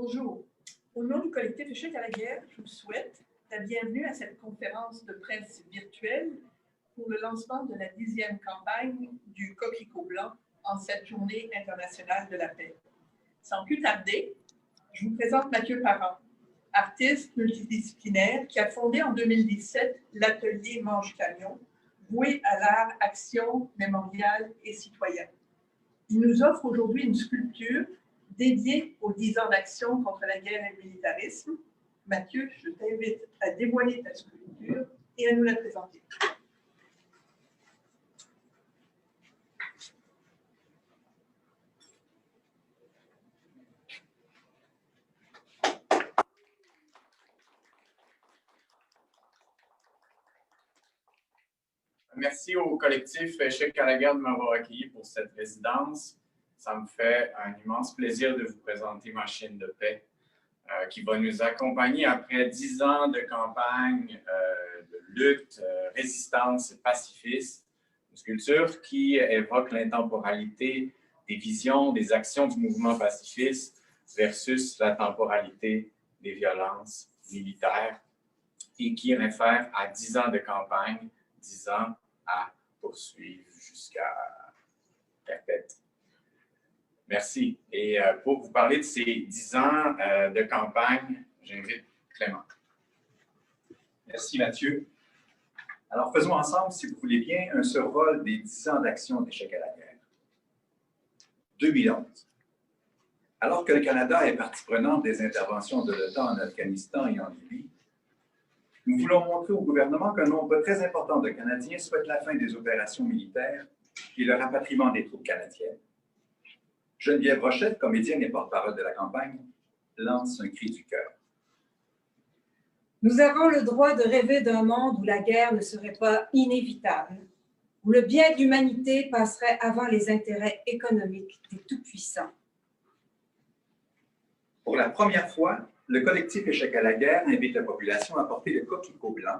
Bonjour. Au nom du collectif Échec à la guerre, je vous souhaite la bienvenue à cette conférence de presse virtuelle pour le lancement de la 10e campagne du Coquelicot blanc en cette journée internationale de la paix. Sans plus tarder, je vous présente Mathieu Parent, artiste multidisciplinaire qui a fondé en 2017 l'atelier Manche Camion, voué à l'art, action, mémorial et citoyen. Il nous offre aujourd'hui une sculpture dédiée aux 10 ans d'action contre la guerre et le militarisme. Mathieu, je t'invite à dévoiler ta sculpture et à nous la présenter. Merci au collectif Échec à la guerre de m'avoir accueilli pour cette résidence. Ça me fait un immense plaisir de vous présenter ma chaîne de paix qui va nous accompagner après 10 ans de campagne de lutte, résistance et pacifisme. Une sculpture qui évoque l'intemporalité des visions, des actions du mouvement pacifiste versus la temporalité des violences militaires et qui réfère à 10 ans de campagne, 10 ans à poursuivre jusqu'à perpète. Merci. Et pour vous parler de ces 10 ans de campagne, j'invite Clément. Merci Mathieu. Alors faisons ensemble, si vous voulez bien, un survol des 10 ans d'action d'Échec à la guerre. 2011. Alors que le Canada est partie prenante des interventions de l'OTAN en Afghanistan et en Libye, nous voulons montrer au gouvernement qu'un nombre très important de Canadiens souhaitent la fin des opérations militaires et le rapatriement des troupes canadiennes. Geneviève Rochette, comédienne et porte-parole de la campagne, lance un cri du cœur. Nous avons le droit de rêver d'un monde où la guerre ne serait pas inévitable, où le bien de l'humanité passerait avant les intérêts économiques des tout-puissants. Pour la première fois, le collectif Échec à la guerre invite la population à porter le coquelicot blanc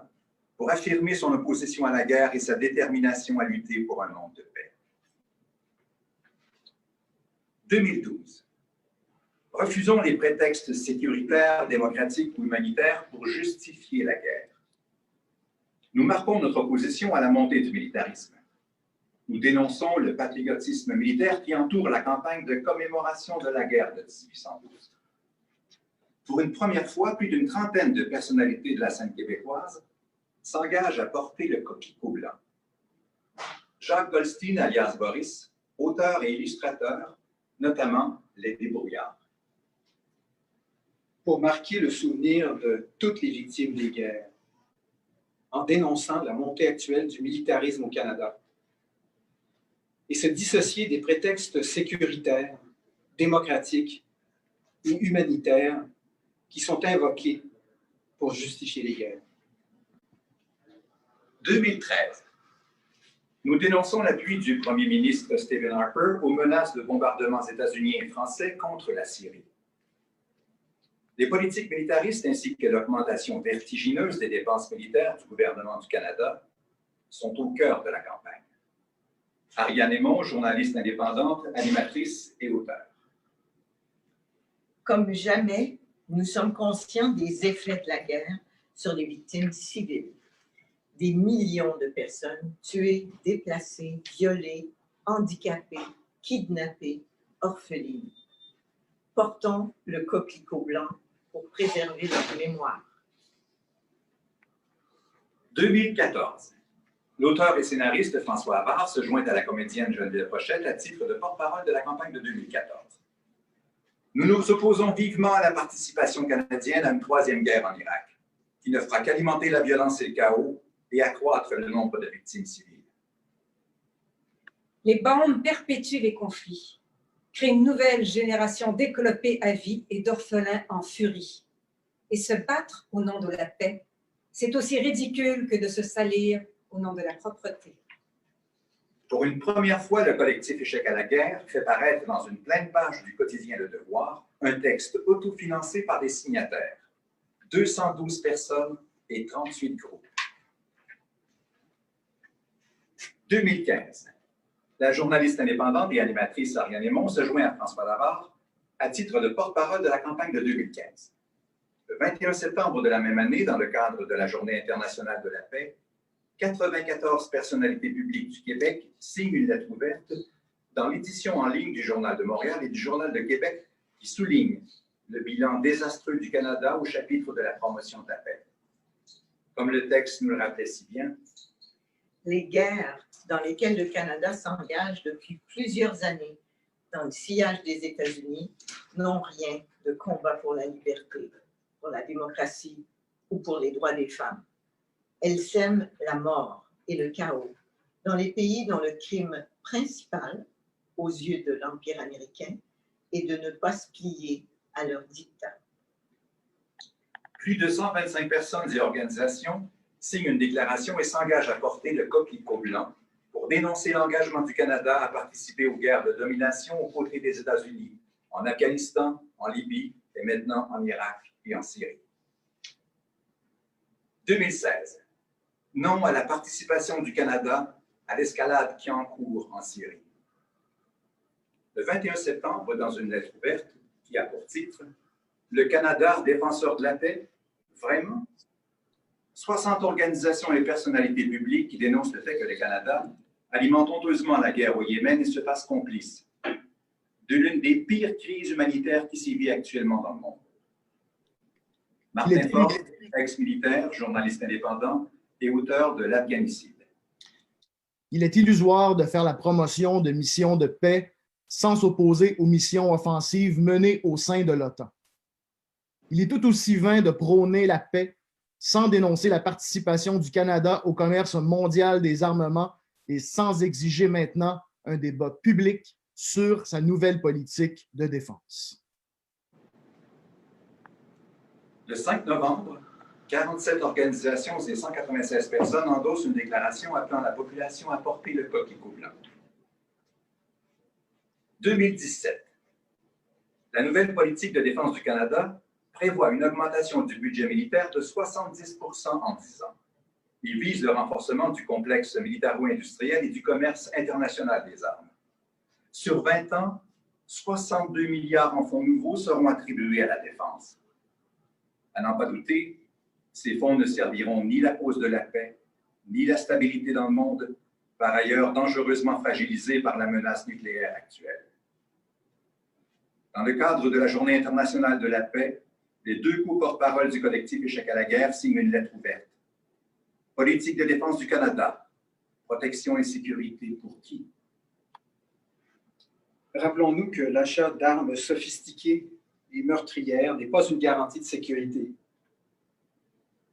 pour affirmer son opposition à la guerre et sa détermination à lutter pour un monde de paix. 2012. Refusons les prétextes sécuritaires, démocratiques ou humanitaires pour justifier la guerre. Nous marquons notre opposition à la montée du militarisme. Nous dénonçons le patriotisme militaire qui entoure la campagne de commémoration de la guerre de 1812. Pour une première fois, plus d'une trentaine de personnalités de la scène québécoise s'engagent à porter le coquelicot blanc. Jacques Goldstein, alias Boris, auteur et illustrateur, notamment Les Débrouillards. Pour marquer le souvenir de toutes les victimes des guerres, en dénonçant la montée actuelle du militarisme au Canada, et se dissocier des prétextes sécuritaires, démocratiques et humanitaires qui sont invoqués pour justifier les guerres. 2013. Nous dénonçons l'appui du premier ministre Stephen Harper aux menaces de bombardements états-uniens et français contre la Syrie. Les politiques militaristes ainsi que l'augmentation vertigineuse des dépenses militaires du gouvernement du Canada sont au cœur de la campagne. Ariane Aymon, journaliste indépendante, animatrice et auteure. Comme jamais, nous sommes conscients des effets de la guerre sur les victimes civiles. Des millions de personnes tuées, déplacées, violées, handicapées, kidnappées, orphelines. Portons le coquelicot blanc pour préserver leur mémoire. 2014. L'auteur et scénariste François Havard se joint à la comédienne Geneviève Rochette à titre de porte-parole de la campagne de 2014. Nous nous opposons vivement à la participation canadienne à une troisième guerre en Irak, qui ne fera qu'alimenter la violence et le chaos et accroître le nombre de victimes civiles. Les bombes perpétuent les conflits, créent une nouvelle génération d'éclopés à vie et d'orphelins en furie. Et se battre au nom de la paix, c'est aussi ridicule que de se salir au nom de la propreté. Pour une première fois, le collectif Échec à la guerre fait paraître dans une pleine page du quotidien Le Devoir un texte autofinancé par des signataires. 212 personnes et 38 groupes. 2015. La journaliste indépendante et animatrice Ariane Aymon se joint à François Havard à titre de porte-parole de la campagne de 2015. Le 21 septembre de la même année, dans le cadre de la Journée internationale de la paix, 94 personnalités publiques du Québec signent une lettre ouverte dans l'édition en ligne du Journal de Montréal et du Journal de Québec qui souligne le bilan désastreux du Canada au chapitre de la promotion de la paix. Comme le texte nous le rappelait si bien, les guerres dans lesquelles le Canada s'engage depuis plusieurs années dans le sillage des États-Unis n'ont rien de combat pour la liberté, pour la démocratie ou pour les droits des femmes. Elles sèment la mort et le chaos dans les pays dont le crime principal, aux yeux de l'Empire américain, est de ne pas se plier à leur dictat. Plus de 125 personnes et organisations signent une déclaration et s'engagent à porter le coquelicot blanc pour dénoncer l'engagement du Canada à participer aux guerres de domination aux côtés des États-Unis, en Afghanistan, en Libye et maintenant en Irak et en Syrie. 2016. Non à la participation du Canada à l'escalade qui est en cours en Syrie. Le 21 septembre, dans une lettre ouverte qui a pour titre « Le Canada, défenseur de la paix, vraiment ?» 60 organisations et personnalités publiques qui dénoncent le fait que le Canada alimente honteusement la guerre au Yémen et se fasse complice de l'une des pires crises humanitaires qui sévit actuellement dans le monde. Martin Ford, ex-militaire, journaliste indépendant et auteur de l'Afghanicide. Il est illusoire de faire la promotion de missions de paix sans s'opposer aux missions offensives menées au sein de l'OTAN. Il est tout aussi vain de prôner la paix sans dénoncer la participation du Canada au commerce mondial des armements et sans exiger maintenant un débat public sur sa nouvelle politique de défense. Le 5 novembre, 47 organisations et 196 personnes endossent une déclaration appelant la population à porter le coquelicot blanc. 2017. La nouvelle politique de défense du Canada prévoit une augmentation du budget militaire de 70% en 10 ans. Il vise le renforcement du complexe militaro-industriel et du commerce international des armes. Sur 20 ans, 62 milliards en fonds nouveaux seront attribués à la défense. À n'en pas douter, ces fonds ne serviront ni la cause de la paix, ni la stabilité dans le monde, par ailleurs dangereusement fragilisé par la menace nucléaire actuelle. Dans le cadre de la Journée internationale de la paix, les deux co-porte-parole du collectif Échec à la guerre signent une lettre ouverte. Politique de défense du Canada. Protection et sécurité pour qui? Rappelons-nous que l'achat d'armes sophistiquées et meurtrières n'est pas une garantie de sécurité,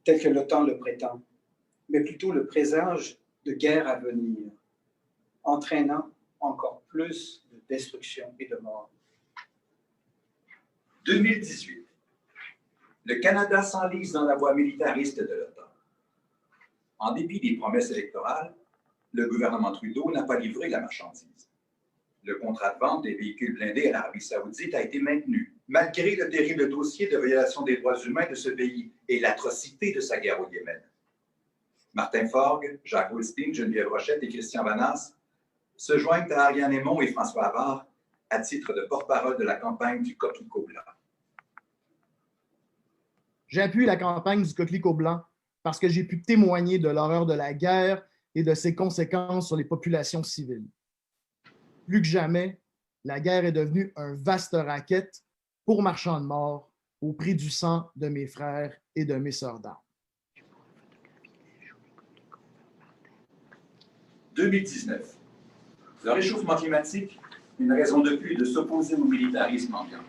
telle que l'OTAN le prétend, mais plutôt le présage de guerres à venir, entraînant encore plus de destruction et de mort. 2018. Le Canada s'enlise dans la voie militariste de l'OTAN. En dépit des promesses électorales, le gouvernement Trudeau n'a pas livré la marchandise. Le contrat de vente des véhicules blindés à l'Arabie saoudite a été maintenu, malgré le terrible dossier de violation des droits humains de ce pays et l'atrocité de sa guerre au Yémen. Martin Forgue, Jacques Goldstein, Geneviève Rochette et Christian Vanasse se joignent à Ariane Aymon et François Havard à titre de porte-parole de la campagne du coquelicot blanc. J'appuie la campagne du coquelicot blanc parce que j'ai pu témoigner de l'horreur de la guerre et de ses conséquences sur les populations civiles. Plus que jamais, la guerre est devenue un vaste racket pour marchands de mort au prix du sang de mes frères et de mes sœurs d'armes. 2019. Le réchauffement climatique, une raison de plus de s'opposer au militarisme ambiant.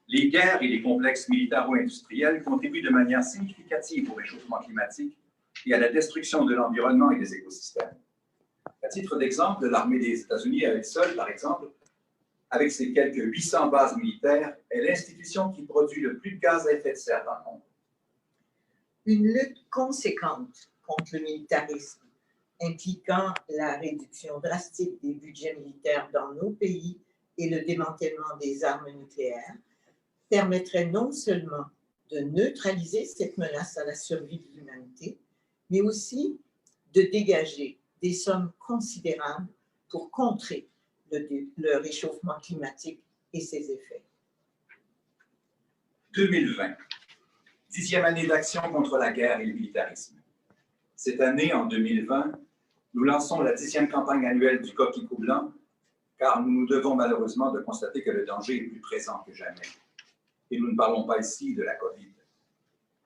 Les guerres et les complexes militaro-industriels contribuent de manière significative au réchauffement climatique et à la destruction de l'environnement et des écosystèmes. À titre d'exemple, l'armée des États-Unis à elle seule, par exemple, avec ses quelques 800 bases militaires, est l'institution qui produit le plus de gaz à effet de serre dans le monde. Une lutte conséquente contre le militarisme, impliquant la réduction drastique des budgets militaires dans nos pays et le démantèlement des armes nucléaires, permettrait non seulement de neutraliser cette menace à la survie de l'humanité, mais aussi de dégager des sommes considérables pour contrer le réchauffement climatique et ses effets. 2020, 10e année d'action contre la guerre et le militarisme. Cette année, en 2020, nous lançons la 10e campagne annuelle du Coquelicot blanc, car nous nous devons malheureusement de constater que le danger est plus présent que jamais. Et nous ne parlons pas ici de la COVID.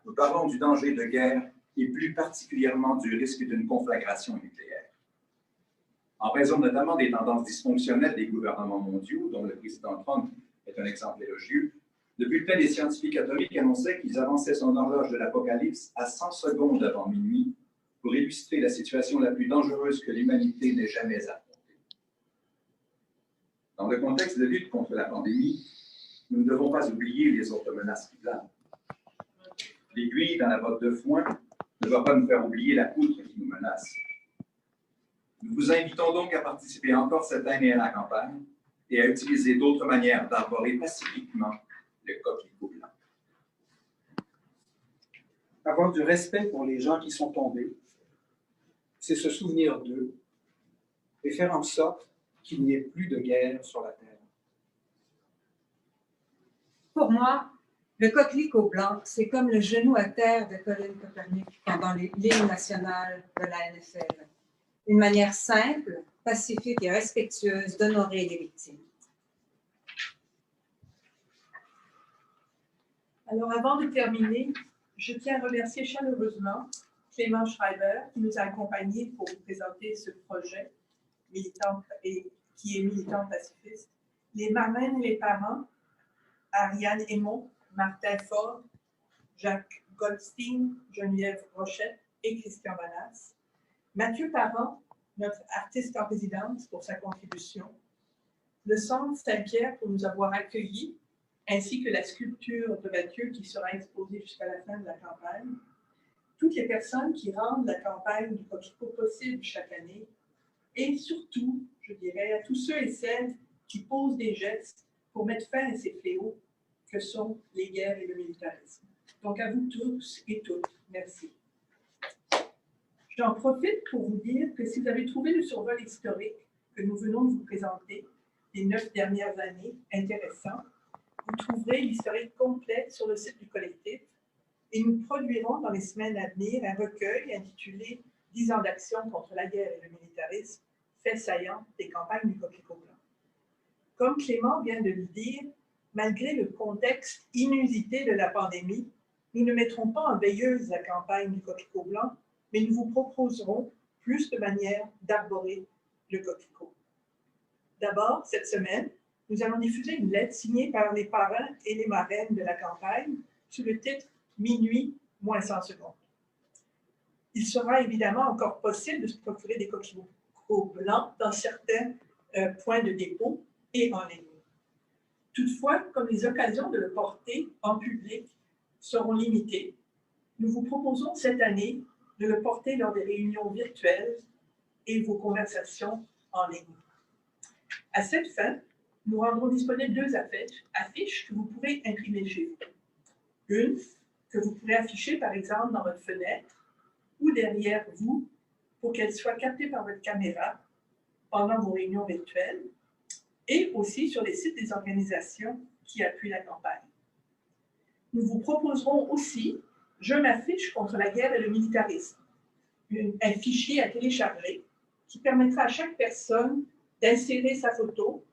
Nous parlons du danger de guerre et plus particulièrement du risque d'une conflagration nucléaire. En raison notamment des tendances dysfonctionnelles des gouvernements mondiaux, dont le président Trump est un exemple élogieux, le bulletin des scientifiques atomiques annonçait qu'ils avançaient son horloge de l'apocalypse à 100 secondes avant minuit pour illustrer la situation la plus dangereuse que l'humanité n'ait jamais affrontée. Dans le contexte de lutte contre la pandémie, nous ne devons pas oublier les autres menaces qui planent. L'aiguille dans la botte de foin ne va pas nous faire oublier la poutre qui nous menace. Nous vous invitons donc à participer encore cette année à la campagne et à utiliser d'autres manières d'arborer pacifiquement le coquelicot blanc. Avoir du respect pour les gens qui sont tombés, c'est se souvenir d'eux et faire en sorte qu'il n'y ait plus de guerre sur la Terre. Pour moi, le coquelicot blanc, c'est comme le genou à terre de Colin Kaepernick pendant l'hymne national de la NFL. Une manière simple, pacifique et respectueuse d'honorer les victimes. Alors, avant de terminer, je tiens à remercier chaleureusement Clément Schreiber qui nous a accompagnés pour vous présenter ce projet militant et qui est militant pacifiste, les marraines et les parents, Ariane Aymon, Martin Ford, Jacques Goldstein, Geneviève Rochette et Christian Vanas, Mathieu Parent, notre artiste en résidence pour sa contribution, le Centre Saint-Pierre pour nous avoir accueillis, ainsi que la sculpture de Mathieu qui sera exposée jusqu'à la fin de la campagne, toutes les personnes qui rendent la campagne du coquelicot possible chaque année, et surtout, je dirais, à tous ceux et celles qui posent des gestes pour mettre fin à ces fléaux que sont les guerres et le militarisme. Donc à vous tous et toutes, merci. J'en profite pour vous dire que si vous avez trouvé le survol historique que nous venons de vous présenter des 9 dernières années intéressant, vous trouverez l'historique complet sur le site du collectif et nous produirons dans les semaines à venir un recueil intitulé « 10 ans d'action contre la guerre et le militarisme, faits saillants des campagnes du coquelicot blanc ». Comme Clément vient de le dire, malgré le contexte inusité de la pandémie, nous ne mettrons pas en veilleuse la campagne du coquelicot blanc, mais nous vous proposerons plus de manières d'arborer le coquelicot. D'abord, cette semaine, nous allons diffuser une lettre signée par les parrains et les marraines de la campagne sous le titre « Minuit, moins 100 secondes ». Il sera évidemment encore possible de se procurer des coquelicots blancs dans certains points de dépôt et en ligne. Toutefois, comme les occasions de le porter en public seront limitées, nous vous proposons cette année de le porter lors des réunions virtuelles et vos conversations en ligne. À cette fin, nous rendrons disponibles 2 affiches que vous pourrez imprimer chez vous. Une que vous pourrez afficher, par exemple, dans votre fenêtre ou derrière vous pour qu'elle soit captée par votre caméra pendant vos réunions virtuelles et aussi sur les sites des organisations qui appuient la campagne. Nous vous proposerons aussi « Je m'affiche contre la guerre et le militarisme », un fichier à télécharger qui permettra à chaque personne d'insérer sa photo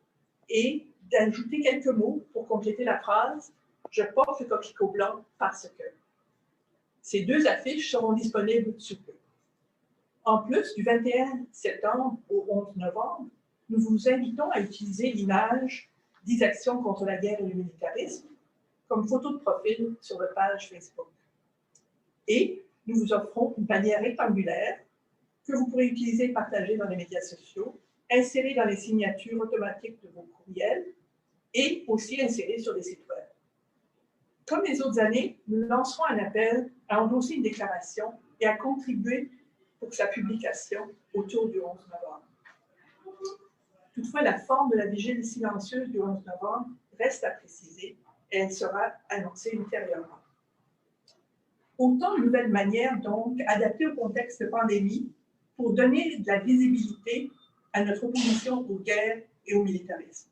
et d'ajouter quelques mots pour compléter la phrase « Je porte le coquelicot blanc parce que ». Ces 2 affiches seront disponibles sous peu. En plus, du 21 septembre au 11 novembre, nous vous invitons à utiliser l'image « 10 actions contre la guerre et le militarisme » comme photo de profil sur votre page Facebook. Et nous vous offrons une bannière rectangulaire que vous pourrez utiliser et partager dans les médias sociaux, insérer dans les signatures automatiques de vos courriels et aussi insérer sur des sites web. Comme les autres années, nous lancerons un appel à endosser une déclaration et à contribuer pour sa publication autour du 11 novembre. Toutefois, la forme de la vigile silencieuse du 11 novembre reste à préciser et elle sera annoncée ultérieurement. Autant de nouvelles manières, donc, adaptées au contexte de pandémie pour donner de la visibilité à notre opposition aux guerres et au militarisme.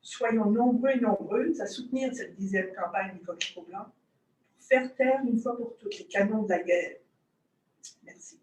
soyons nombreux et nombreuses à soutenir cette 10e campagne du Coquelicot blanc pour faire taire une fois pour toutes les canons de la guerre. Merci.